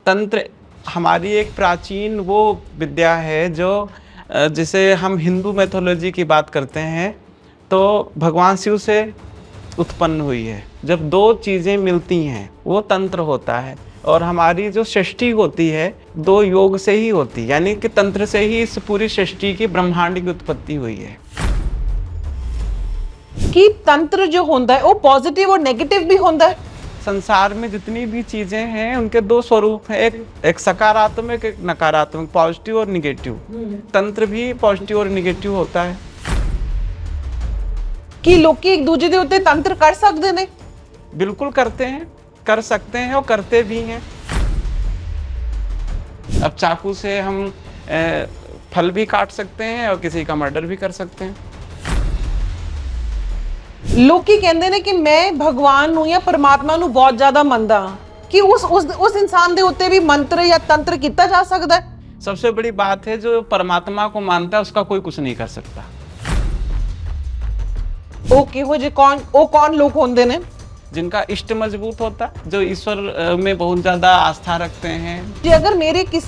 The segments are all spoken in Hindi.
तंत्र हमारी एक प्राचीन वो विद्या है जो जिसे हम हिंदू मैथोलॉजी की बात करते हैं तो भगवान शिव से उत्पन्न हुई है। जब दो चीज़ें मिलती हैं वो तंत्र होता है। और हमारी जो सृष्टि होती है दो योग से ही होती है, यानी कि तंत्र से ही इस पूरी सृष्टि की ब्रह्मांड की उत्पत्ति हुई है। कि तंत्र जो होता है वो पॉजिटिव और नेगेटिव भी होता है। संसार में जितनी भी चीजें हैं उनके दो स्वरूप हैं, एक सकारात्मक एक नकारात्मक, पॉजिटिव और निगेटिव। तंत्र भी पॉजिटिव और निगेटिव होता है। कि लोग एक दूसरे के उत्ते तंत्र कर सकते हैं? बिल्कुल करते हैं, कर सकते हैं और करते भी हैं। अब चाकू से हम फल भी काट सकते हैं और किसी का मर्डर भी कर सकते हैं। लोग कहते हैं कि मैं भगवान नूं या परमात्मा नूं बहुत ज्यादा मनदा हां कि उस इंसान दे उत्ते भी मंत्र या तंत्र किया जा सकता है। सबसे बड़ी बात है जो परमात्मा को मानता है उसका कोई कुछ नहीं कर सकता। ओके हो जे कौन लोग होंदे ने? जिनका इष्ट मजबूत होता है, जो ईश्वर में बहुत ज्यादा आस्था रखते हैं। जी अगर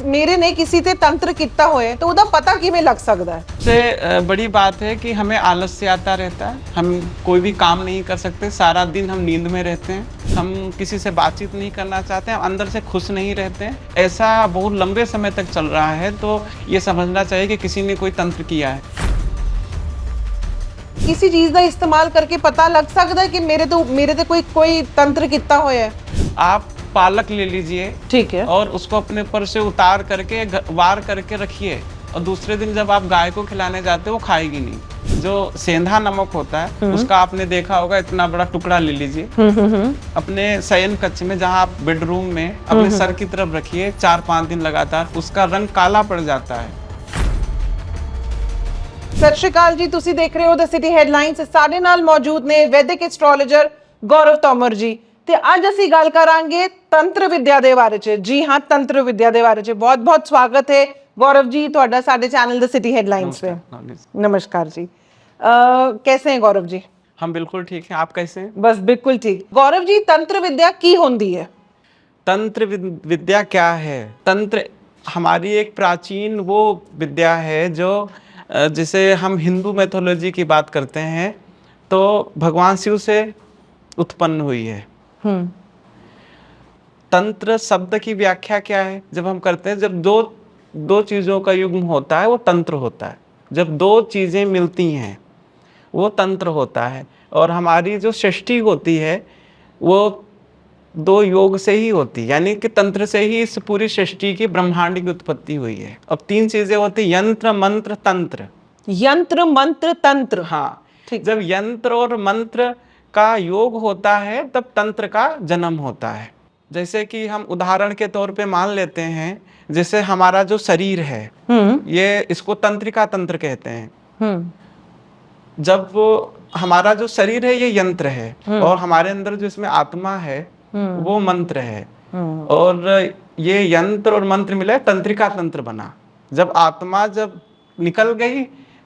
मेरे ने किसी ते तंत्र किया होए तो उदा पता किवें लग सकता है? सबसे बड़ी बात है कि हमें आलस्य आता रहता है, हम कोई भी काम नहीं कर सकते, सारा दिन हम नींद में रहते हैं, हम किसी से बातचीत नहीं करना चाहते हैं, अंदर से खुश नहीं रहते हैं। ऐसा बहुत लंबे समय तक चल रहा है, तो ये समझना चाहिए कि किसी ने कोई तंत्र किया है। किसी चीज का इस्तेमाल करके पता लग सकता है कि मेरे तो कोई तंत्र किया होया है। आप पालक ले लीजिए, ठीक है, और उसको अपने ऊपर से उतार करके वार करके रखिए, और दूसरे दिन जब आप गाय को खिलाने जाते हो वो खाएगी नहीं। जो सेंधा नमक होता है उसका आपने देखा होगा, इतना बड़ा टुकड़ा ले लीजिए, अपने शयन कक्ष में जहाँ आप बेडरूम में अपने सर की तरफ रखिए 4-5 दिन लगातार, उसका रंग काला पड़ जाता है। सत श्री अकाल जी, तुसी देख रहे हो द सिटी हेडलाइंस। साडे नाल मौजूद ने वैदिक एस्ट्रोलॉजर गौरव तोमर जी ते अज असी गल करांगे तंत्र विद्या दे बारे च। जी हाँ, तंत्र विद्या दे बारे च बहुत बहुत स्वागत है गौरव जी तुहाडा साडे चैनल द सिटी हेडलाइंस पे। नमस्कार जी। कैसे हैं गौरव जी? हम बिल्कुल ठीक हैं, आप कैसे हैं? बस बिल्कुल ठीक। गौरव जी, तंत्र विद्या की होंदी है? तंत्र विद्या क्या है? तंत्र हमारी एक प्राचीन वो विद्या है जो जिसे हम हिंदू मैथोलॉजी की बात करते हैं तो भगवान शिव से उत्पन्न हुई है। तंत्र शब्द की व्याख्या क्या है? जब हम करते हैं, जब दो चीजों का युग्म होता है वो तंत्र होता है। जब दो चीजें मिलती हैं वो तंत्र होता है। और हमारी जो सृष्टि होती है वो दो योग से ही होती है, यानी कि तंत्र से ही इस पूरी सृष्टि की ब्रह्मांड की उत्पत्ति हुई है। अब 3 चीजें होती, यंत्र मंत्र तंत्र। यंत्र मंत्र तंत्र, हाँ, जब यंत्र और मंत्र का योग होता है तब तंत्र का जन्म होता है। जैसे कि हम उदाहरण के तौर पे मान लेते हैं, जैसे हमारा जो शरीर है ये इसको तंत्रिका तंत्र कहते हैं। जब हमारा जो शरीर है ये यंत्र है और हमारे अंदर जो इसमें आत्मा है वो मंत्र है, और ये यंत्र और मंत्र मिले तंत्रिका तंत्र बना। जब आत्मा जब निकल गई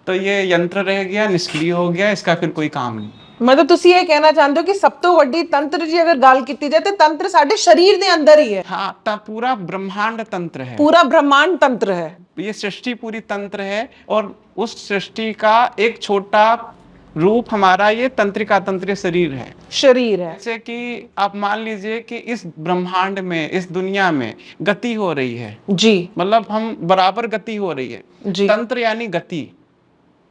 तो ये यंत्र रह गया, निष्क्रिय हो गया, इसका फिर कोई काम नहीं। मतलब तुसी ये कहना चाहते हो कि सब तो वड्डी तंत्र जी अगर गल की जाए तो तंत्र साडे शरीर दे अंदर ही है। हाँ, पूरा ब्रह्मांड तंत्र है, पूरा ब्रह्मांड तंत्र है। ये सृष्टि पूरी तंत्र है, और उस सृष्टि का एक छोटा रूप हमारा ये तंत्रिका तंत्रीय शरीर है। जैसे कि आप मान लीजिए कि इस ब्रह्मांड में, इस दुनिया में गति हो रही है जी, मतलब हम बराबर गति हो रही है जी। तंत्र यानी गति,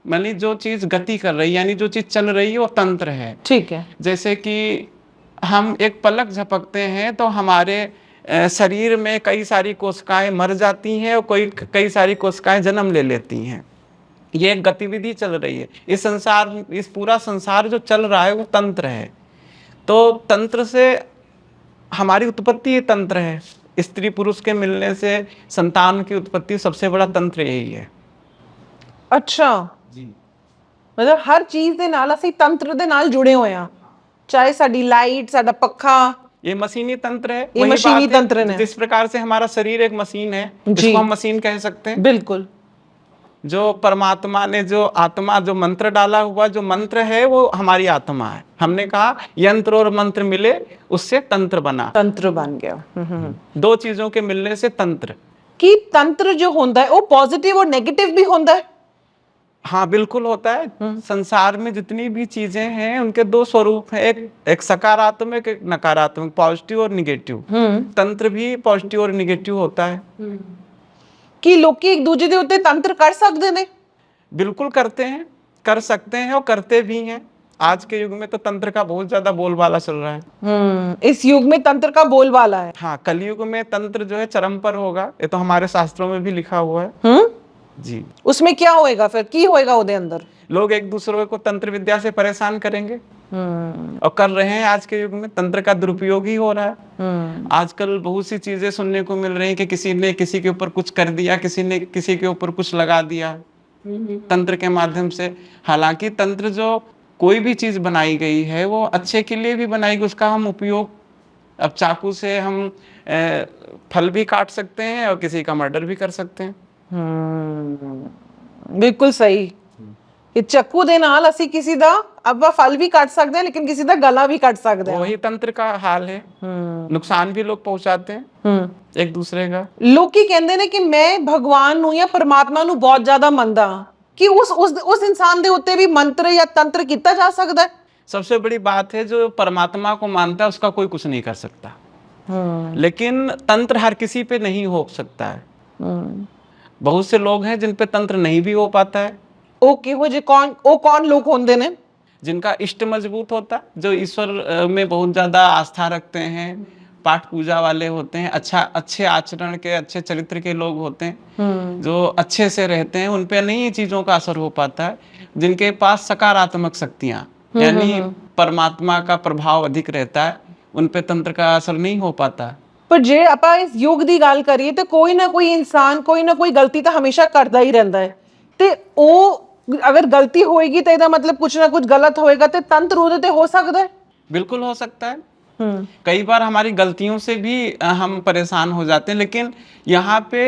मानी जो चीज गति कर रही है, यानी जो चीज चल रही है वो तंत्र है। ठीक है। जैसे कि हम एक पलक झपकते हैं तो हमारे शरीर में कई सारी कोशिकाएं मर जाती हैं और कई सारी कोशिकाएं जन्म ले लेती हैं। ये एक गतिविधि चल रही है। इस पूरा संसार जो चल रहा है वो तंत्र है। तो तंत्र से हमारी उत्पत्ति तंत्र है। स्त्री पुरुष के मिलने से संतान की उत्पत्ति सबसे बड़ा तंत्र यही है। अच्छा जी, मतलब हर चीज दे नाल ਅਸੀਂ तंत्र दे नाल जुड़े हुए हैं, चाहे साडी लाइट, साडा पक्खा, ये मशीनी तंत्र है। ये मशीनी तंत्र है। जिस प्रकार से हमारा शरीर एक मशीन है, जिसको हम मशीन कह सकते हैं। बिल्कुल। जो परमात्मा ने जो आत्मा जो मंत्र डाला हुआ जो मंत्र है वो हमारी आत्मा है। हमने कहा यंत्र और मंत्र मिले उससे तंत्र बना, तंत्र बन गया। दो चीजों के मिलने से तंत्र। कि तंत्र जो होता है वो पॉजिटिव और नेगेटिव भी होता है? हाँ बिल्कुल होता है। संसार में जितनी भी चीजें हैं उनके दो स्वरूप हैं, एक सकारात्मक एक नकारात्मक, पॉजिटिव और निगेटिव। तंत्र भी पॉजिटिव और निगेटिव होता है। कि लोग एक दूसरे के उत्ते तंत्र कर सकते हैं? बिल्कुल करते हैं, कर सकते हैं और करते भी हैं। आज के युग में तो तंत्र का बहुत ज्यादा बोलबाला चल रहा है। इस युग में तंत्र का बोलबाला है। हाँ, कलयुग में तंत्र जो है चरम पर होगा, ये तो हमारे शास्त्रों में भी लिखा हुआ है। जी। उसमें क्या होएगा फिर? की होएगा उदे अंदर? लोग एक दूसरे को तंत्र विद्या से परेशान करेंगे और कर रहे हैं। आज के युग में तंत्र का दुरुपयोग ही हो रहा है। आजकल बहुत सी चीजें सुनने को मिल रही है कि किसी ने किसी के ऊपर कुछ कर दिया, किसी ने किसी के ऊपर कुछ लगा दिया तंत्र के माध्यम से। हालांकि तंत्र जो कोई भी चीज बनाई गई है वो अच्छे के लिए भी बनाई गई, उसका हम उपयोग, अब चाकू से हम फल भी काट सकते हैं और किसी का मर्डर भी कर सकते हैं। बिल्कुल सही। ये ਚੱਕੂ ਦੇ ਨਾਲ ਅਸੀਂ ਕਿਸੇ ਦਾ ਆਪਾਂ फल भी काट सकते हैं लेकिन किसी ਦਾ गला भी काट सकते हैं। वही तंत्र का हाल है। नुकसान भी लोग पहुंचाते हैं एक दूसरे का। ਲੋਕੀ ਕਹਿੰਦੇ ਨੇ ਕਿ ਮੈਂ ਭਗਵਾਨ ਨੂੰ ਜਾਂ ਪਰਮਾਤਮਾ ਨੂੰ ਬਹੁਤ ਜ਼ਿਆਦਾ ਮੰਨਦਾ ਹਾਂ ਕਿ ਉਸ ਇਨਸਾਨ ਦੇ ਉੱਤੇ ਵੀ ਮੰਤਰ ਜਾਂ ਤੰਤਰ ਕੀਤਾ ਜਾ ਸਕਦਾ ਹੈ। सबसे बड़ी बात है जो परमात्मा को मानता है उसका कोई कुछ नहीं कर सकता। लेकिन तंत्र हर किसी पे नहीं हो सकता है। बहुत से लोग हैं जिन पे तंत्र नहीं भी हो पाता है। ਉਹ कौन लोग होंगे ने? जिनका इष्ट मजबूत होता है, जो ईश्वर में बहुत ज्यादा आस्था रखते हैं, पाठ पूजा वाले होते हैं, अच्छे आचरण के, अच्छे चरित्र के लोग होते हैं, जो अच्छे से रहते हैं, उन पे नहीं ये चीजों का असर हो पाता है। जिनके पास सकारात्मक शक्तियां यानी परमात्मा का प्रभाव अधिक रहता है, उन पे तंत्र का असर नहीं हो पाता। पर जे ਆਪਾਂ ਇਸ ਯੁੱਗ ਦੀ ਗੱਲ ਕਰੀਏ ਤੇ ਕੋਈ ਨਾ ਕੋਈ ਇਨਸਾਨ ਕੋਈ ਨਾ ਕੋਈ ਗਲਤੀ ਤਾਂ ਹਮੇਸ਼ਾ ਕਰਦਾ ਹੀ ਰਹਿੰਦਾ ਹੈ ਤੇ ਉਹ अगर गलती होएगी तो ਇਹਦਾ मतलब कुछ ना कुछ गलत होएगा तो तंत्र ਉਹਦੇ ਤੇ हो सकता है? बिल्कुल हो सकता है। कई बार हमारी गलतियों से भी हम परेशान हो जाते हैं। लेकिन यहाँ पे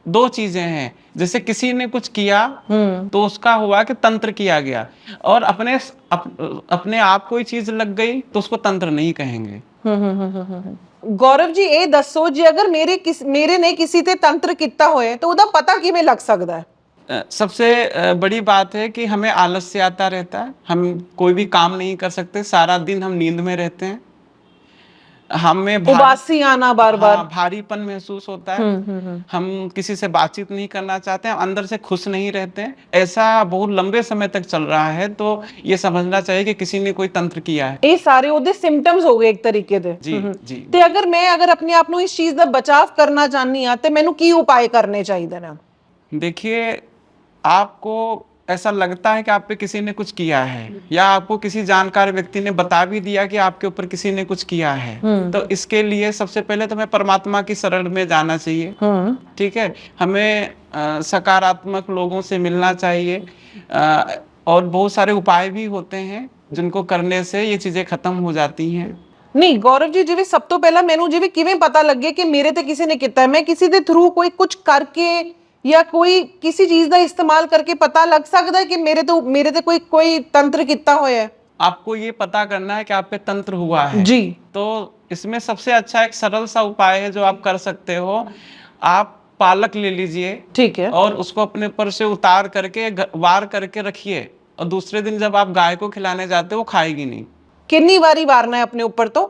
दो चीजें हैं, जैसे किसी ने कुछ किया तो उसका हुआ कि तंत्र किया गया, और अपने आप कोई चीज लग गई तो उसको तंत्र नहीं कहेंगे। गौरव जी ये दसो जी अगर मेरे ने किसी ते तंत्र किया होए तो ਉਹਦਾ पता किवें लग सकता है? सबसे बड़ी बात है कि हमें आलस्य आता रहता है, हम कोई भी काम नहीं कर सकते, सारा दिन हम नींद में रहते हैं, हमें उबासी आना बार बार, भारीपन महसूस होता है, हम किसी से बातचीत नहीं करना चाहते हैं, अंदर से खुश नहीं रहते हैं। ऐसा बहुत लंबे समय तक चल रहा है तो ये समझना चाहिए कि किसी ने कोई तंत्र किया है। ये सारे ਉਹਦੇ सिम्पटम्स हो गए एक तरीके ਦੇ। जी जी। ਤੇ अगर मैं अपने आप ਨੂੰ इस चीज ਦਾ बचाव करना चाहनी हां ਤੇ ਮੈਨੂੰ ਕੀ उपाय करने चाहिए ने? देखिए, आपको ऐसा लगता है कि आप पे किसी ने कुछ किया है या आपको किसी जानकार व्यक्ति ने बता भी दिया कि आपके ऊपर किसी ने कुछ किया है, तो इसके लिए सबसे पहले तो हमें परमात्मा की शरण में जाना चाहिए। ठीक है, हमें सकारात्मक लोगों से मिलना चाहिए, और बहुत सारे उपाय भी होते हैं जिनको करने से ये चीजें खत्म हो जाती हैं। नहीं गौरव जी, जिवें सब तो पहला मैनू जिवें किवें पता लगे कि मेरे ते किसी ने किया है, मैं किसी दे थ्रू कोई कुछ करके या कोई किसी चीज का इस्तेमाल करके पता लग सकता है कि मेरे ते कोई तंत्र किया होया है? आपको ये पता करना है कि आप पे तंत्र हुआ है जी, तो इसमें सबसे अच्छा एक सरल सा उपाय है जो आप कर सकते हो। आप पालक ले लीजिए, ठीक है, और उसको अपने ऊपर से उतार करके वार करके रखिए, और दूसरे दिन जब आप गाय को खिलाने जाते हो वो खाएगी नहीं। कितनी बारी वारना है अपने ऊपर? तो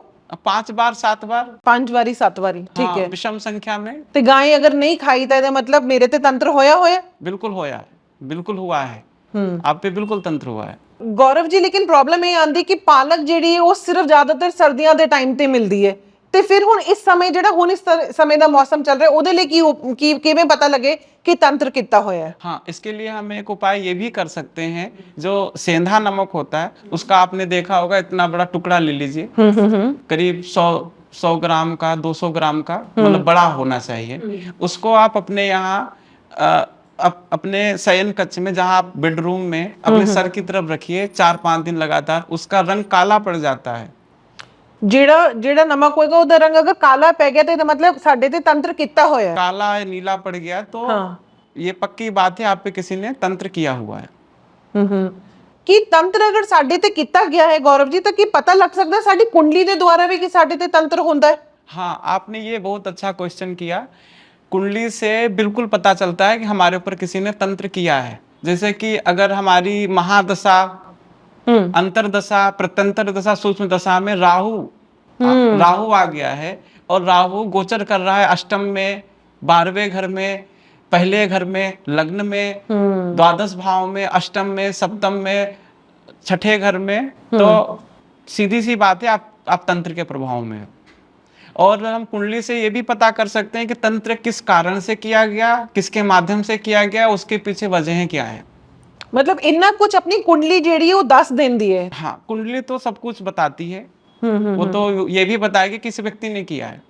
5 बार 7 बार, 5 बारी 7 बारी, ठीक है, विषम संख्या में। तो गाय अगर नहीं खाई तो मतलब मेरे ते तंत्र होया? बिल्कुल होया है, बिल्कुल हुआ है, आप पे बिल्कुल तंत्र हुआ है। गौरव जी, लेकिन प्रॉब्लम ये आंदी कि पालक ਜਿਹੜੀ ਹੈ ਉਹ ਸਿਰਫ ਜ਼ਿਆਦਾਤਰ ਸਰਦੀਆਂ ਦੇ ਟਾਈਮ ਤੇ ਮਿਲਦੀ ਹੈ ਤੇ ਫਿਰ ਹੁਣ ਇਸ ਸਮੇਂ ਜਿਹੜਾ ਹੁਣ ਇਸ ਸਮੇਂ ਦਾ मौसम चल रहा है ਉਹਦੇ ਲਈ ਕੀ ਕਿਵੇਂ पता लगे कि तंत्र कितना होया है? हाँ, इसके लिए हम एक उपाय ये भी कर सकते हैं, जो सेंधा नमक होता है उसका आपने देखा होगा, इतना बड़ा टुकड़ा ले लीजिए, करीब 100 ग्राम का, 200 ग्राम का, मतलब बड़ा होना चाहिए। उसको आप अपने यहाँ अपने शयन कक्ष में, जहाँ आप बेडरूम में अपने सर की तरफ रखिए 4-5 दिन लगातार, उसका रंग काला पड़ जाता है। ਜਿਹੜਾ ਨਮਕ ਹੋਏਗਾ ਉਹਦਾ रंग अगर काला पै गया तो मतलब साडे ते तंत्र कितना होया है? काला नीला पड़ गया तो ये पक्की बात है, आप पे किसी ने तंत्र किया हुआ है। ਕਿ ਤੰਤਰ ਅਗਰ ਸਾਡੇ ਤੇ ਕੀਤਾ ਗਿਆ ਹੈ ਗੌਰਵ ਜੀ ਤਾਂ ਕੀ ਪਤਾ ਲੱਗ ਸਕਦਾ ਸਾਡੀ ਕੁੰਡਲੀ ਦੇ ਦੁਆਰਾ ਵੀ ਕਿ ਸਾਡੇ ਤੇ ਤੰਤਰ ਹੁੰਦਾ ਹੈ? हाँ, आपने ये बहुत अच्छा क्वेश्चन किया। कुंडली से बिल्कुल पता चलता है कि हमारे ऊपर किसी ने तंत्र किया है। जैसे कि अगर हमारी महादशा, अंतरदशा, प्रत्यंतर दशा, सूक्ष्म दशा में राहु आ गया है और राहु गोचर कर रहा है अष्टम में, 12वें घर में, पहले घर में, लग्न में, द्वादश भाव में, अष्टम में, सप्तम में, छठे घर में, तो सीधी सी बात है आप तंत्र के प्रभाव में हो। और हम कुंडली से ये भी पता कर सकते हैं कि तंत्र किस कारण से किया गया, किसके माध्यम से किया गया, उसके पीछे वजहें क्या है। मतलब इतना कुछ अपनी कुंडली जेड़ी है वो 10 दिन दी है। हाँ, कुंडली तो सब कुछ बताती है। वो तो ये भी बताएगी किस व्यक्ति ने किया है।